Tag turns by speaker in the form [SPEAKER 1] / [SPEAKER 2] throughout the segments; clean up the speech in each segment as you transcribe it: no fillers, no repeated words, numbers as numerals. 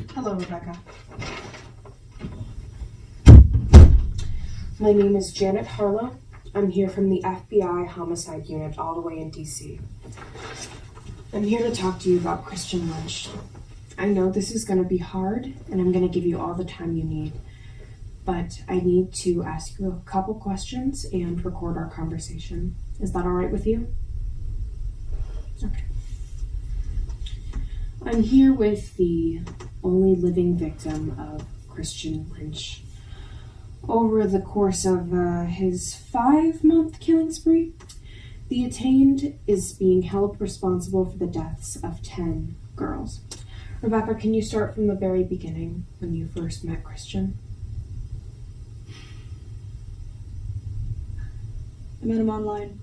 [SPEAKER 1] Hello, Rebecca. My name is Janet Harlow. I'm here from the FBI Homicide Unit all the way in DC. I'm here to talk to you about Christian Lynch. I know this is going to be hard, and I'm going to give you all the time you need, but I need to ask you a couple questions and record our conversation. Is that all right with you? Okay. I'm here with the only living victim of Christian Lynch. Over the course of his 5-month killing spree, the Attainted is being held responsible for the deaths of 10 girls. Rebecca, can you start from the very beginning when you first met Christian?
[SPEAKER 2] I met him online.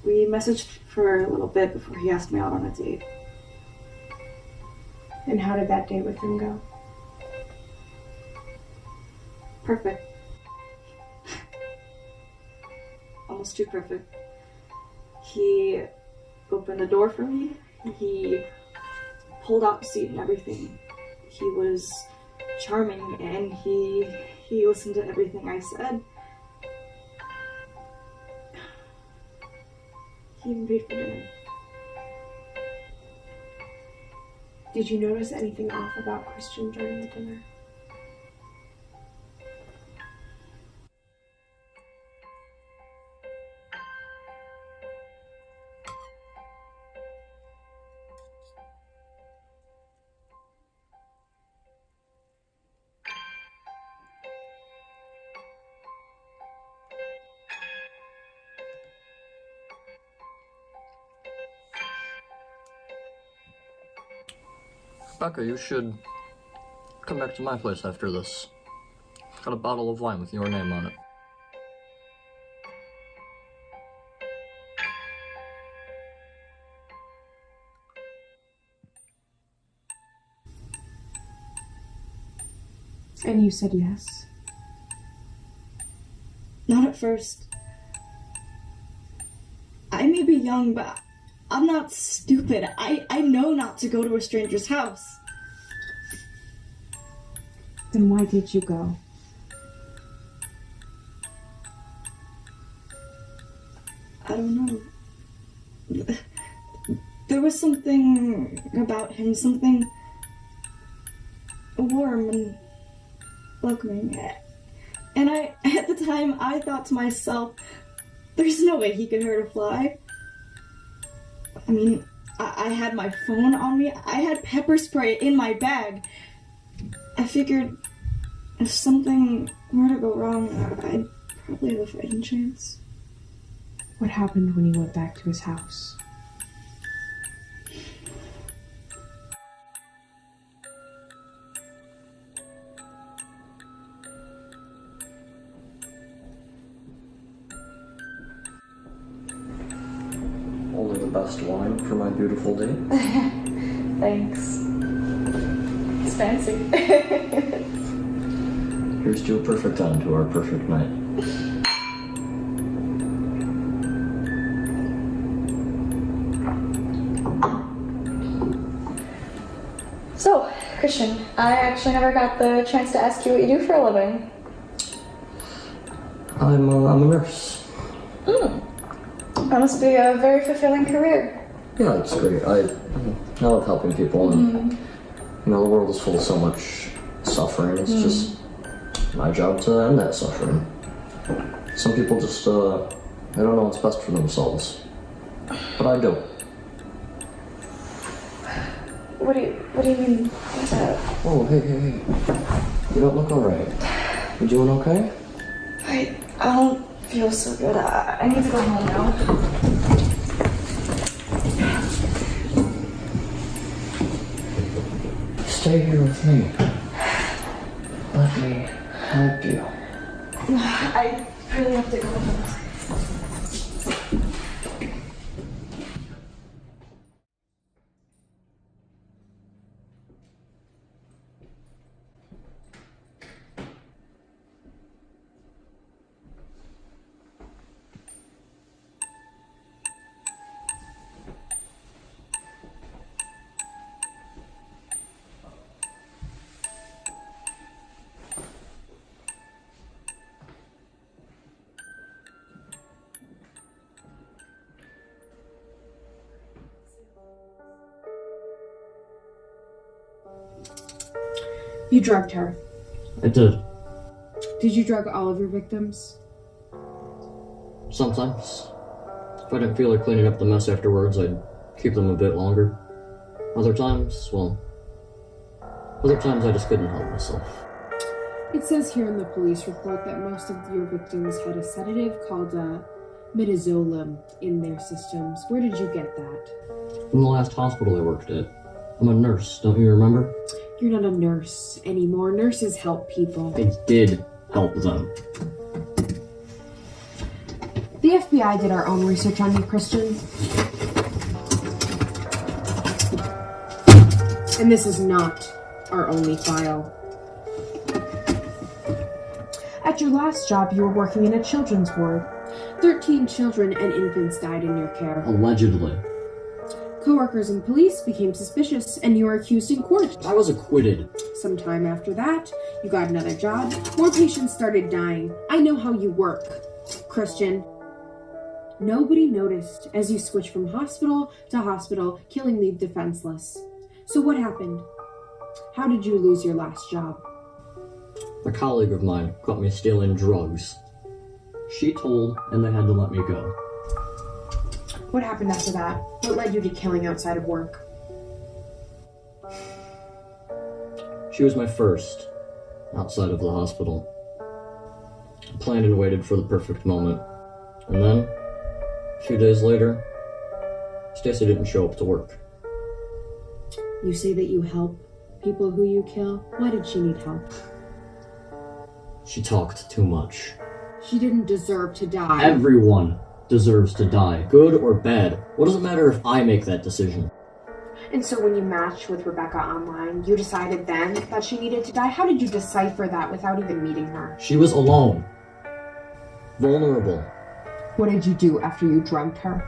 [SPEAKER 2] We messaged for a little bit before he asked me out on a date.
[SPEAKER 1] And how did that date with him go?
[SPEAKER 2] Perfect. Almost too perfect. He opened the door for me. He pulled out the seat and everything. He was charming and he listened to everything I said. He even paid for dinner.
[SPEAKER 1] Did you notice anything off about Christian during the dinner?
[SPEAKER 3] Becca, you should come back to my place after this. Got a bottle of wine with your name on it.
[SPEAKER 1] And you said yes?
[SPEAKER 2] Not at first. I may be young, but I'm not stupid. I know not to go to a stranger's house.
[SPEAKER 1] Then why did you go?
[SPEAKER 2] I don't know. There was something about him, something warm and welcoming. And at the time, I thought to myself, there's no way he could hurt a fly. I mean, I had my phone on me. I had pepper spray in my bag. I figured if something were to go wrong, I'd probably have a fighting chance.
[SPEAKER 1] What happened when you went back to his house?
[SPEAKER 3] Only the best wine for my beautiful date.
[SPEAKER 2] Thanks. It's fancy.
[SPEAKER 3] Here's to a perfect end to our perfect night.
[SPEAKER 2] So, Christian, I actually never got the chance to ask you what you do for a living.
[SPEAKER 3] I'm a nurse.
[SPEAKER 2] That must be a very fulfilling career.
[SPEAKER 3] Yeah, it's great. I love helping people, and you know, the world is full of so much suffering. It's just my job to end that suffering. Some people just they don't know what's best for themselves, but I do.
[SPEAKER 2] What do you mean by that?
[SPEAKER 3] Oh, hey, you don't look all right. You doing okay?
[SPEAKER 2] I don't feel so good. I need to go home now.
[SPEAKER 3] Stay here with me. Let me help you.
[SPEAKER 2] I really have to go home.
[SPEAKER 1] You drugged her.
[SPEAKER 3] I did.
[SPEAKER 1] Did you drug all of your victims?
[SPEAKER 3] Sometimes. If I didn't feel like cleaning up the mess afterwards, I'd keep them a bit longer. Other times I just couldn't help myself.
[SPEAKER 1] It says here in the police report that most of your victims had a sedative called midazolam in their systems. Where did you get that?
[SPEAKER 3] From the last hospital I worked at. I'm a nurse, don't you remember?
[SPEAKER 1] You're not a nurse anymore. Nurses help people.
[SPEAKER 3] I did help them.
[SPEAKER 1] The FBI did our own research on you, Christian. And this is not our only file. At your last job, you were working in a children's ward. 13 children and infants died in your care.
[SPEAKER 3] Allegedly.
[SPEAKER 1] Coworkers and police became suspicious, and you were accused in court.
[SPEAKER 3] I was acquitted.
[SPEAKER 1] Sometime after that, you got another job. More patients started dying. I know how you work, Christian. Nobody noticed as you switched from hospital to hospital, killing the defenseless. So what happened? How did you lose your last job?
[SPEAKER 3] A colleague of mine caught me stealing drugs. She told, and they had to let me go.
[SPEAKER 1] What happened after that? What led you to killing outside of work?
[SPEAKER 3] She was my first, outside of the hospital. I planned and waited for the perfect moment. And then, a few days later, Stacy didn't show up to work.
[SPEAKER 1] You say that you help people who you kill. Why did she need help?
[SPEAKER 3] She talked too much.
[SPEAKER 1] She didn't deserve to die.
[SPEAKER 3] Everyone deserves to die, good or bad. What does it matter if I make that decision?
[SPEAKER 1] And so when you matched with Rebecca online, you decided then that she needed to die? How did you decipher that without even meeting her?
[SPEAKER 3] She was alone. Vulnerable.
[SPEAKER 1] What did you do after you drugged her?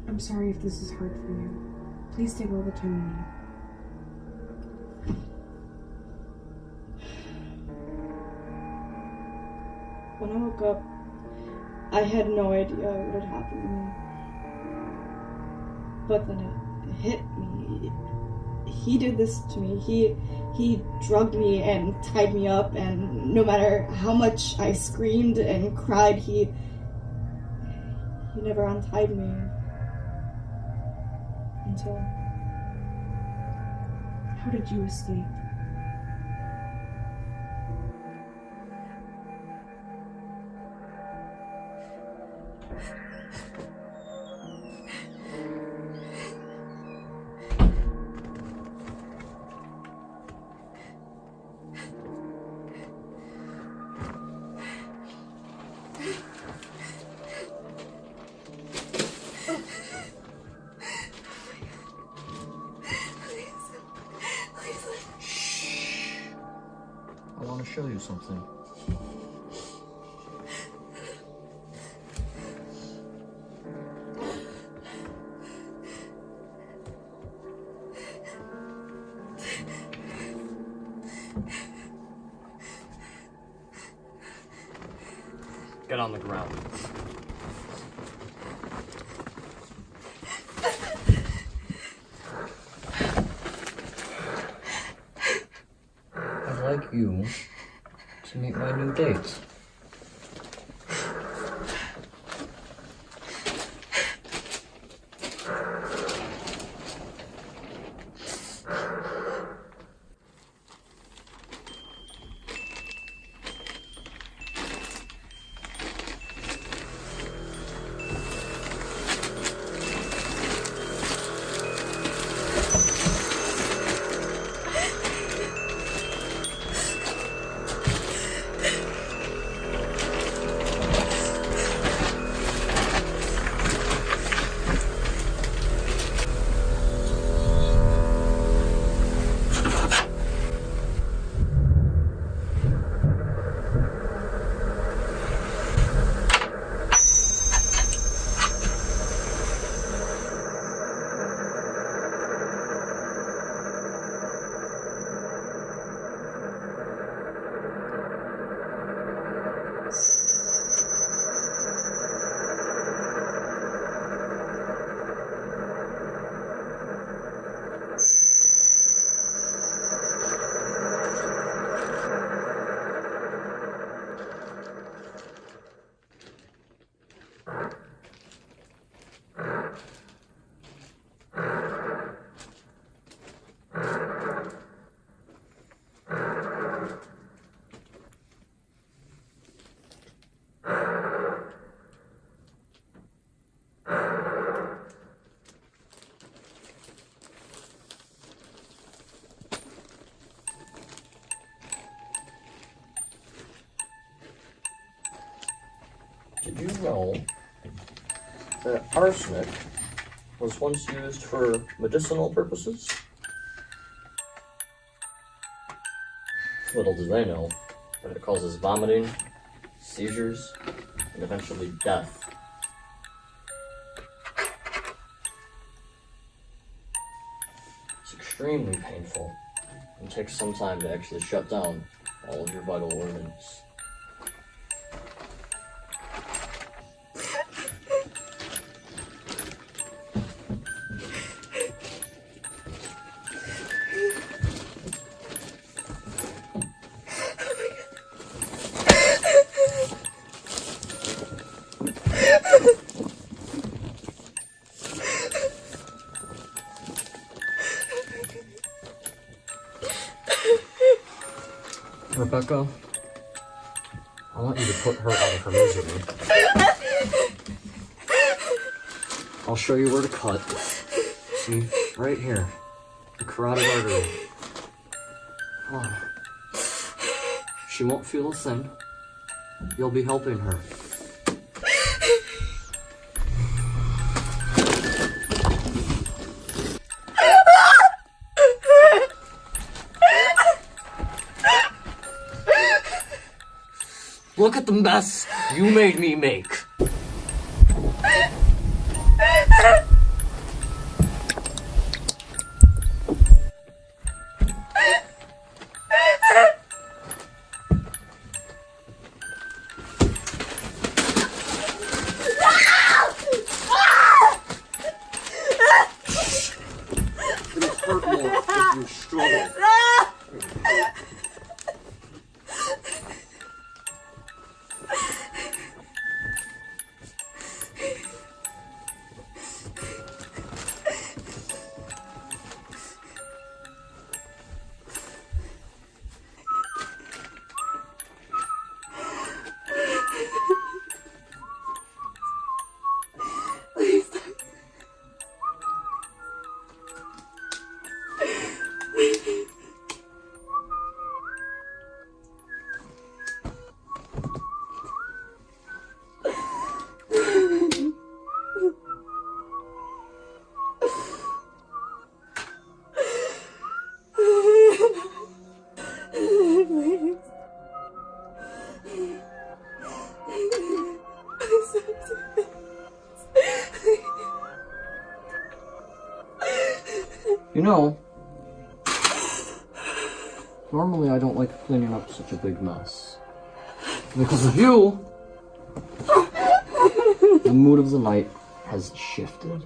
[SPEAKER 1] I'm sorry if this is hard for you. Please take all the time you need.
[SPEAKER 2] When I woke up, I had no idea what had happened to me. But then it hit me. He did this to me. He drugged me and tied me up, and no matter how much I screamed and cried, he never untied me. Until...
[SPEAKER 1] How did you escape?
[SPEAKER 3] I want to show you something. Get on the ground. I'd like you to meet my new date. Did you know that arsenic was once used for medicinal purposes? Little do they know that it causes vomiting, seizures, and eventually death. It's extremely painful and takes some time to actually shut down all of your vital organs. Rebecca, I want you to put her out of her misery. I'll show you where to cut. See, right here, the carotid artery. Oh. She won't feel a thing. You'll be helping her. Look at the mess you made me make. It'll hurt more if you struggle. You know, normally I don't like cleaning up such a big mess. Because of you, the mood of the night has shifted.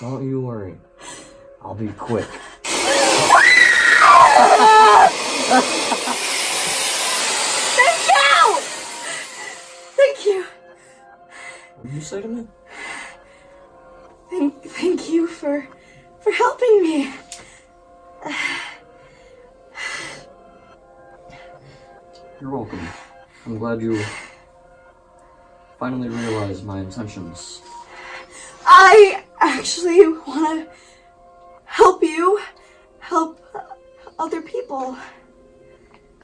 [SPEAKER 3] Don't you worry. I'll be quick.
[SPEAKER 2] Thank you!
[SPEAKER 3] What did you say to me?
[SPEAKER 2] Thank you for helping me.
[SPEAKER 3] You're welcome. I'm glad you finally realized my intentions.
[SPEAKER 2] I actually want to help you help other people.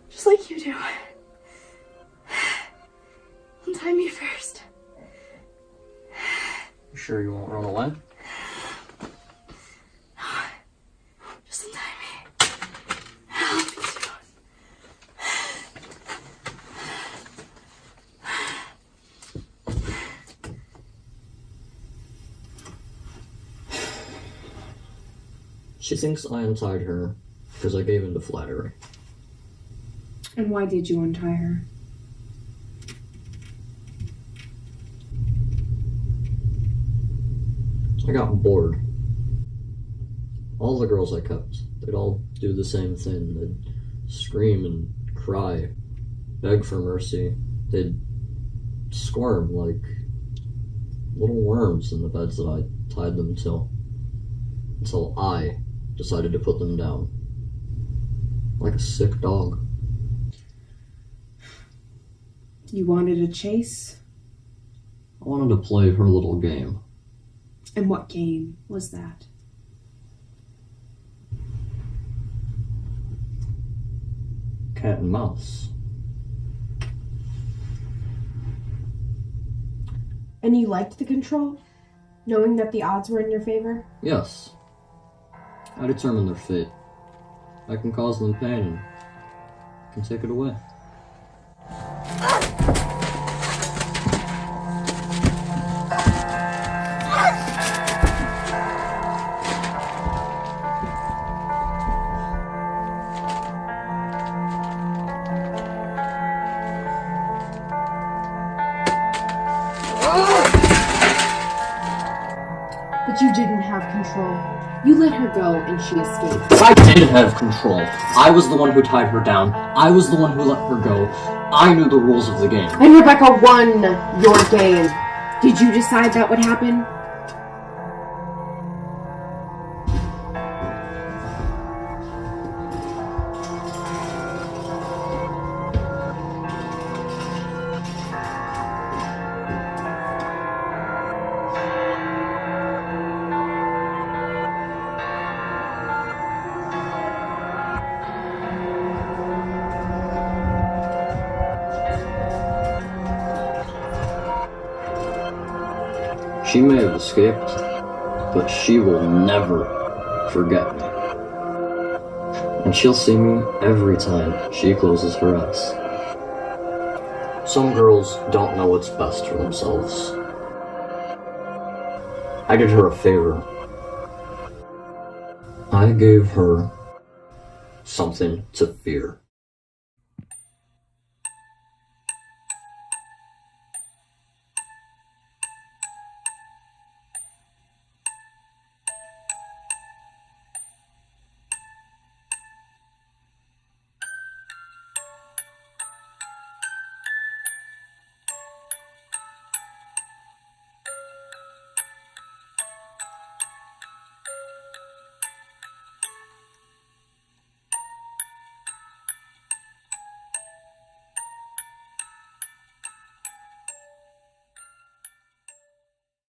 [SPEAKER 2] Just like you do. Untie me first.
[SPEAKER 3] You sure you won't run away?
[SPEAKER 2] Just untie me. I'll help you too.
[SPEAKER 3] She thinks I untied her because I gave in to flattery.
[SPEAKER 1] And why did you untie her?
[SPEAKER 3] I got bored. All the girls I kept, they'd all do the same thing. They'd scream and cry, beg for mercy. They'd squirm like little worms in the beds that I tied them to. Until I decided to put them down. Like a sick dog.
[SPEAKER 1] You wanted a chase?
[SPEAKER 3] I wanted to play her little game.
[SPEAKER 1] And what game was that?
[SPEAKER 3] Cat and mouse.
[SPEAKER 1] And you liked the control? Knowing that the odds were in your favor?
[SPEAKER 3] Yes. I determine their fate. I can cause them pain and can take it away.
[SPEAKER 1] But you didn't have control. You let her go and she escaped.
[SPEAKER 3] I did have control. I was the one who tied her down. I was the one who let her go. I knew the rules of the game.
[SPEAKER 1] And Rebecca won your game. Did you decide that would happen?
[SPEAKER 3] She may have escaped, but she will never forget me. And she'll see me every time she closes her eyes. Some girls don't know what's best for themselves. I did her a favor. I gave her something to fear.